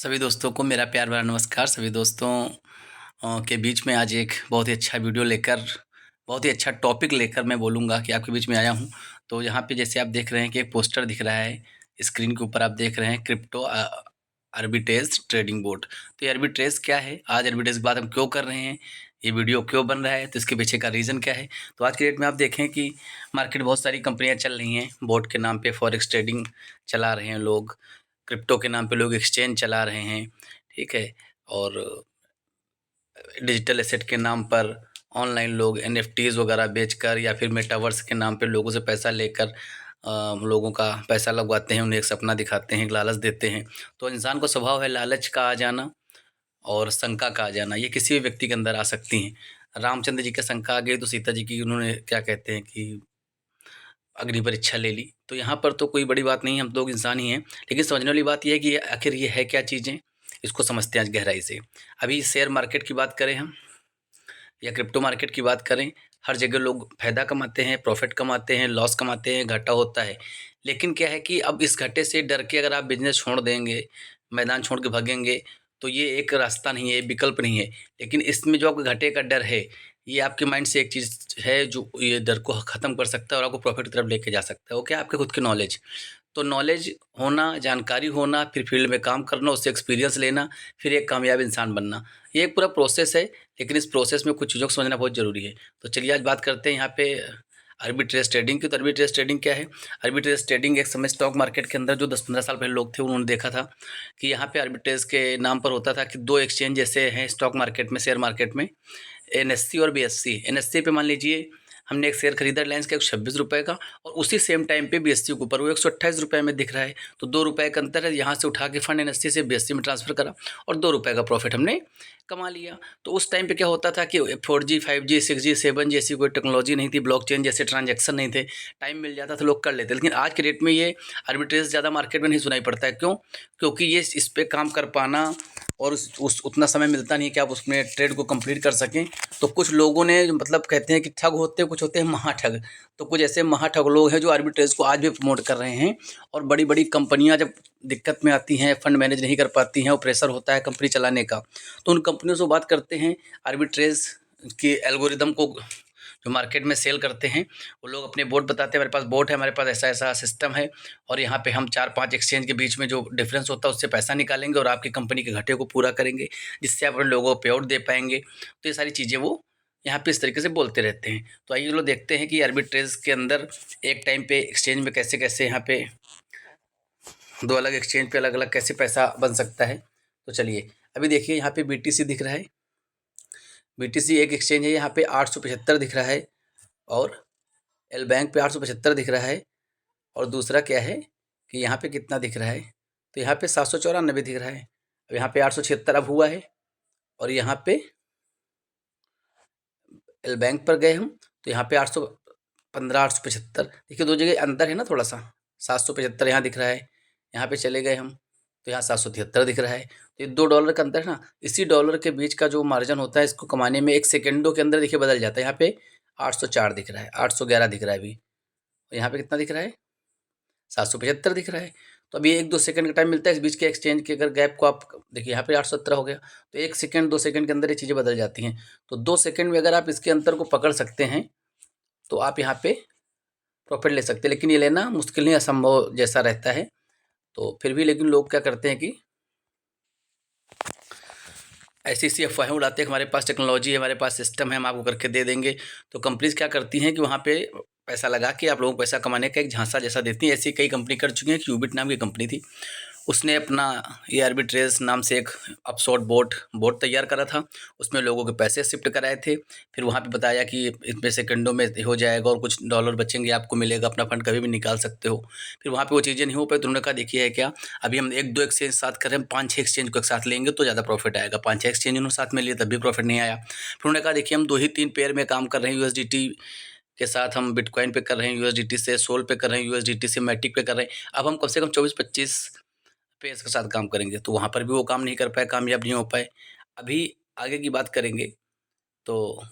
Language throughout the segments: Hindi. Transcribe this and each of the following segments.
सभी दोस्तों को मेरा प्यार भरा नमस्कार। सभी दोस्तों के बीच में आज एक बहुत ही अच्छा वीडियो लेकर, बहुत ही अच्छा टॉपिक लेकर मैं बोलूँगा कि आपके बीच में आया हूँ। तो यहाँ पे जैसे आप देख रहे हैं कि एक पोस्टर दिख रहा है, स्क्रीन के ऊपर आप देख रहे हैं क्रिप्टो आर्बिट्रेज ट्रेडिंग बोर्ड। तो ये आर्बिट्रेज क्या है? आज आर्बिट्रेज की बात हम क्यों कर रहे हैं? ये वीडियो क्यों बन रहा है? तो इसके पीछे का रीज़न क्या है? तो आज की डेट में आप देखें कि मार्केट बहुत सारी कंपनियाँ चल रही हैं। बोर्ड के नाम पे फॉरेक्स ट्रेडिंग चला रहे हैं लोग, क्रिप्टो के नाम पे लोग एक्सचेंज चला रहे हैं, ठीक है? और डिजिटल एसेट के नाम पर ऑनलाइन लोग एनएफटीज़ वगैरह बेचकर या फिर मेटावर्स के नाम पे लोगों से पैसा लेकर लोगों का पैसा लगवाते हैं, उन्हें एक सपना दिखाते हैं, एक लालच देते हैं। तो इंसान को स्वभाव है लालच का आ जाना और शंका का आ जाना, ये किसी भी व्यक्ति के अंदर आ सकती हैं। रामचंद्र जी की शंका आ गई तो सीता जी की उन्होंने क्या कहते हैं कि अग्नि परीक्षा ले ली। तो यहाँ पर तो कोई बड़ी बात नहीं है, हम लोग इंसान ही हैं। लेकिन समझने वाली बात ये है कि आखिर ये है क्या चीज़ें, इसको समझते हैं आज गहराई से। अभी शेयर मार्केट की बात करें हम या क्रिप्टो मार्केट की बात करें, हर जगह लोग फ़ायदा कमाते हैं, प्रॉफ़िट कमाते हैं, लॉस कमाते हैं, घाटा होता है। लेकिन क्या है कि अब इस घाटे से डर के अगर आप बिज़नेस छोड़ देंगे, मैदान छोड़ के भागेंगे, तो ये एक रास्ता नहीं है, विकल्प नहीं है। लेकिन इसमें जो आपको घाटे का डर है, ये आपके माइंड से एक चीज़ है जो ये डर को ख़त्म कर सकता है और आपको प्रॉफ़िट की तरफ लेके जा सकता है। वो क्या? आपके खुद की नॉलेज। तो नॉलेज होना, जानकारी होना, फिर फ़ील्ड में काम करना, उससे एक्सपीरियंस लेना, फिर एक कामयाब इंसान बनना। ये एक पूरा प्रोसेस है, लेकिन इस प्रोसेस में कुछ चीज़ों को समझना बहुत ज़रूरी है। तो चलिए आज बात करते हैं यहाँ पे आर्बिट्रेज ट्रेडिंग की। तो आर्बिट्रेज ट्रेडिंग क्या है? आर्बिट्रेज ट्रेडिंग एक समय स्टॉक मार्केट के अंदर जो 10-15 साल पहले लोग थे, उन्होंने देखा था कि यहाँ पे आर्बिट्रेज के नाम पर होता था कि 2 एक्सचेंज जैसे हैं स्टॉक मार्केट में, शेयर मार्केट में, एनएससी और बीएससी। एनएससी पे मान लीजिए हमने एक शेयर खरीदा रिलायंस का ₹126 का, और उसी सेम टाइम पे बीएससी के ऊपर वो ₹128 में दिख रहा है। तो ₹2 का अंतर है, यहाँ से उठा के फंड एनएससी से बीएससी में ट्रांसफ़र करा और ₹2 का प्रॉफिट हमने कमा लिया। तो उस टाइम पे क्या होता था कि 4G, 5G, 6G, 7G ऐसी कोई टेक्नोलॉजी नहीं थी, ब्लॉकचेन जैसे ट्रांजैक्शन नहीं थे, टाइम मिल जाता था लोग कर लेते। लेकिन आज के डेट में ये आर्बिट्रेज ज़्यादा मार्केट में नहीं सुनाई पड़ता है। क्यों? क्योंकि ये इस पे काम कर पाना और उस उतना समय मिलता नहीं है कि आप उसमें ट्रेड को कंप्लीट कर सकें। तो कुछ लोगों ने जो मतलब कहते हैं कि ठग होते हैं, कुछ होते हैं महाठग। तो कुछ ऐसे महाठग लोग हैं जो आर्बिट्रेज को आज भी प्रमोट कर रहे हैं। और बड़ी-बड़ी कंपनियाँ जब दिक्कत में आती हैं, फंड मैनेज नहीं कर पाती हैं और प्रेशर होता है कंपनी चलाने का, तो उन कंपनियों से बात करते हैं आर्बिट्रेज के एल्गोरिदम को जो मार्केट में सेल करते हैं। वो लोग अपने बोर्ड बताते हैं, हमारे पास बोर्ड है, हमारे पास ऐसा-ऐसा सिस्टम है और यहाँ पे हम 4-5 एक्सचेंज के बीच में जो डिफरेंस होता है उससे पैसा निकालेंगे और आपकी कंपनी के घाटे को पूरा करेंगे, जिससे आप अपने लोगों को पे आउट दे पाएँगे। तो ये सारी चीज़ें वो यहाँ पे इस तरीके से बोलते रहते हैं। तो आइए लोग देखते हैं कि आर्बिट्रेज के अंदर एक टाइम पे एक्सचेंज में कैसे-कैसे यहाँ पे 2 अलग एक्सचेंज पे अलग-अलग कैसे पैसा बन सकता है। तो चलिए, अभी देखिए यहाँ पे बीटीसी दिख रहा है। बीटीसी एक एक्सचेंज है, यहाँ पे 875 दिख रहा है और एल बैंक पे 875 दिख रहा है। और दूसरा क्या है कि यहाँ पे कितना दिख रहा है, तो यहाँ पे 794 दिख रहा है। अब यहाँ पे 876 अब हुआ है और यहाँ पे एल बैंक पर गए हम, तो यहाँ पे 815, 875, देखिए 2 जगह अंतर है ना थोड़ा सा। 775 यहाँ दिख रहा है, यहाँ पे चले गए हम तो यहाँ 773 दिख रहा है। तो ये $2 का अंतर है ना। इसी डॉलर के बीच का जो मार्जिन होता है, इसको कमाने में 1 सेकंडों के अंदर देखिए बदल जाता है। यहाँ पे 804 दिख रहा है, 811 दिख रहा है अभी, और यहाँ पे कितना दिख रहा है, 775 दिख रहा है। तो अभी 1-2 सेकंड का टाइम मिलता है इस बीच के एक्सचेंज के, अगर गैप को आप देखिए, यहाँ पे 817 हो गया, तो 1 सेकंड 2 सेकंड के अंदर ये चीज़ें बदल जाती हैं। तो 2 सेकंड में अगर आप इसके अंतर को पकड़ सकते हैं, तो आप यहाँ पे प्रॉफ़िट ले सकते हैं। लेकिन ये लेना मुश्किल नहीं, असंभव जैसा रहता है। तो फिर भी लेकिन लोग क्या करते हैं कि ऐसी-ऐसी अफ़वाहें उड़ाते हैं कि हमारे पास टेक्नोलॉजी है, हमारे पास सिस्टम है, हम आपको करके दे देंगे। तो कंपनीज़ क्या करती हैं कि वहाँ पे पैसा लगा के आप लोगों को पैसा कमाने का एक झांसा जैसा देती हैं। ऐसी कई कंपनी कर चुकी हैं। क्यूबिट नाम की कंपनी थी, उसने अपना ये आर्बिट्रेज नाम से एक अपसॉर्ट बोट तैयार करा था। उसमें लोगों के पैसे शिफ्ट कराए थे। फिर वहाँ पे बताया कि इतने सेकंडों में हो जाएगा और कुछ डॉलर बचेंगे, आपको मिलेगा, अपना फंड कभी भी निकाल सकते हो। फिर वहाँ पे वो चीज़ें नहीं हो पाई, तो उन्होंने कहा देखिए है क्या, अभी हम 1-2 एक्सचेंज साथ कर रहे हैं, 5-6 एक्सचेंज को एक साथ लेंगे तो ज़्यादा प्रॉफिट आएगा। 5-6 एक्सचेंज उन्होंने साथ में लिए तब भी प्रॉफिट नहीं आया। फिर उन्होंने कहा देखिए हम 2 ही 3 पेयर में काम कर रहे हैं, यूएसडीटी के साथ हम बिटकॉइन पे कर रहे हैं, यूएसडीटी से सोल पे कर रहे हैं, यूएसडीटी से मैटिक पे कर रहे हैं। अब हम कम से कम 24-25 पे इसके साथ काम करेंगे, तो वहाँ पर भी वो काम नहीं कर पाए, कामयाब नहीं हो पाए। अभी आगे की बात करेंगे, तो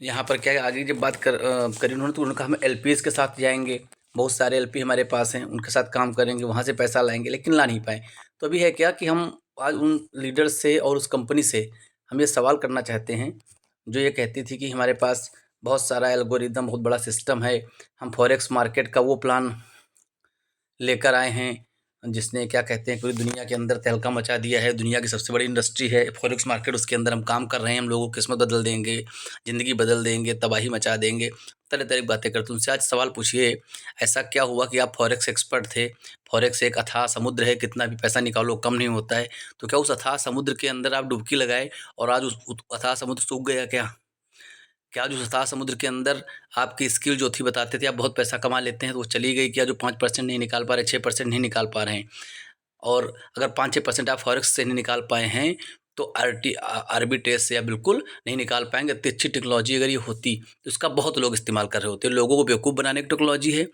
यहाँ पर क्या है, आगे जब बात करी उन्होंने, तो उन्होंने कहा हम एलपीएस के साथ जाएँगे। बहुत सारे एलपी हमारे पास हैं, उनके साथ काम करेंगे, वहाँ से पैसा लाएँगे, लेकिन ला नहीं पाए। तो अभी है क्या कि हम आज उन लीडर से और उस कंपनी से हम ये सवाल करना चाहते हैं, जो ये कहती थी कि हमारे पास बहुत सारा एल्गोरिदम, बहुत बड़ा सिस्टम है, हम फॉरेक्स मार्केट का वो प्लान लेकर आए हैं, जिसने क्या कहते हैं पूरी दुनिया के अंदर तहलका मचा दिया है। दुनिया की सबसे बड़ी इंडस्ट्री है फॉरेक्स मार्केट, उसके अंदर हम काम कर रहे हैं, हम लोगों की किस्मत बदल देंगे, ज़िंदगी बदल देंगे, तबाही मचा देंगे, तरह-तरह की बातें करते हैं। उनसे आज सवाल पूछिए, ऐसा क्या हुआ कि आप फॉरेक्स एक्सपर्ट थे? फॉरेक्स एक अथाह समुद्र है, कितना भी पैसा निकालो कम नहीं होता है। तो क्या उस अथाह समुद्र के अंदर आप डुबकी लगाए और आज उस अथाह समुद्र सूख गया क्या? क्या जो अथाह समुद्र के अंदर आपकी स्किल जो थी, बताते थे आप बहुत पैसा कमा लेते हैं, तो वो चली गई क्या? जो 5% नहीं निकाल पा रहे, 6% नहीं निकाल पा रहे हैं। और अगर 5-6% आप फॉरेक्स से नहीं निकाल पाए हैं, तो आर्बिट्रेज से आप बिल्कुल नहीं निकाल पाएँगे। इतनी अच्छी टेक्नोलॉजी अगर ये होती, तो इसका बहुत लोग इस्तेमाल कर रहे होते। लोगों को बेवकूफ़ बनाने की टेक्नोलॉजी है।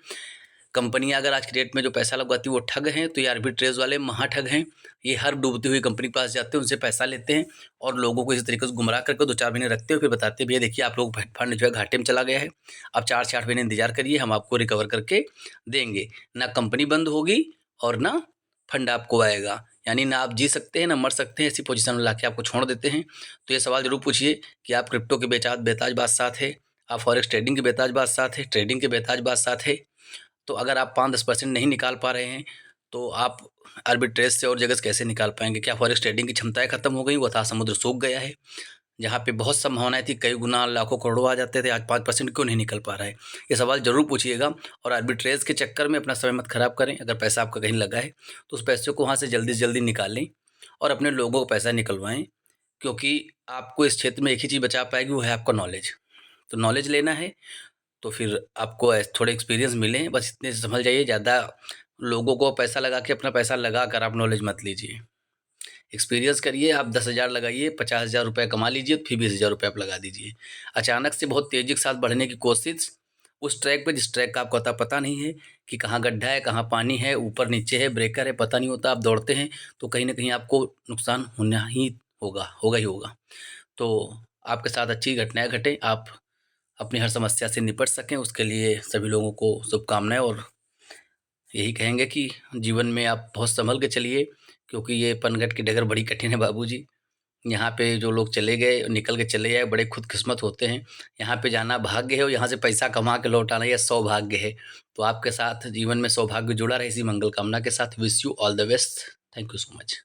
कंपनियाँ अगर आज की डेट में जो पैसा लगवाती है वो ठग हैं, तो ये आर्बिट्रेज वाले महाठग हैं। ये हर डूबती हुई कंपनी के पास जाते हैं, उनसे पैसा लेते हैं और लोगों को इसी तरीके से गुमराह करके 2-4 महीने रखते हैं, फिर बताते हैं भैया देखिए आप लोग फंड जो है घाटे में चला गया है। आप 4 से 8 महीने इंतज़ार करिए, हम आपको रिकवर करके देंगे। ना कंपनी बंद होगी और ना फंड आपको आएगा। यानी ना आप जी सकते हैं, ना मर सकते हैं, ऐसी पोज़ीशन में लाके आपको छोड़ देते हैं। तो ये सवाल ज़रूर पूछिए कि आप क्रिप्टो के बेताज बादशाह थे, आप फॉरेक्स ट्रेडिंग के बेताज बादशाह थे, ट्रेडिंग के बेताज बादशाह थे। तो अगर आप 5-10% नहीं निकाल पा रहे हैं, तो आप आर्बिट्रेज से और जगह से कैसे निकाल पाएँगे? क्या फॉरेक्स ट्रेडिंग की क्षमताएँ खत्म हो गई? वो अथाह समुद्र सूख गया है? जहाँ पे बहुत संभावनाएँ थी, कई गुना लाखों करोड़ों आ जाते थे, आज 5% क्यों नहीं निकल पा रहा है? ये सवाल ज़रूर पूछिएगा और आर्बिट्रेज के चक्कर में अपना समय मत खराब करें। अगर पैसा आपका कहीं लगा है, तो उस पैसे को वहाँ से जल्दी से जल्दी निकालें और अपने लोगों को पैसा निकलवाएँ, क्योंकि आपको इस क्षेत्र में एक ही चीज़ बचा पाएगी, वो है आपका नॉलेज। तो नॉलेज लेना है, तो फिर आपको थोड़े एक्सपीरियंस मिले, बस इतने से संभल जाइए। ज़्यादा लोगों को पैसा लगा के अपना पैसा लगा कर आप नॉलेज मत लीजिए। एक्सपीरियंस करिए, आप 10,000 लगाइए, 50,000 रुपये कमा लीजिए, फिर 20,000 रुपये आप लगा दीजिए। अचानक से बहुत तेज़ी के साथ बढ़ने की कोशिश, उस ट्रैक पे जिस ट्रैक का आपको पता नहीं है कि कहाँ गड्ढा है, कहाँ पानी है, ऊपर-नीचे है, ब्रेकर है, पता नहीं होता, आप दौड़ते हैं, तो कहीं न कहीं आपको नुकसान होना ही होगा ही होगा। तो आपके साथ अच्छी घटनाएँ घटें, आप अपनी हर समस्या से निपट सकें, उसके लिए सभी लोगों को शुभकामनाएँ और यही कहेंगे कि जीवन में आप बहुत सँभल के चलिए, क्योंकि ये पनघट की डगर बड़ी कठिन है बाबूजी। यहाँ पे जो लोग चले गए, निकल के चले आए, बड़े खुदकिस्मत होते हैं। यहाँ पे जाना भाग्य है और यहाँ से पैसा कमा के लौट आना ये सौभाग्य है। तो आपके साथ जीवन में सौभाग्य जुड़ा रहे, इसी मंगल कामना के साथ wish you all the best. Thank you so much.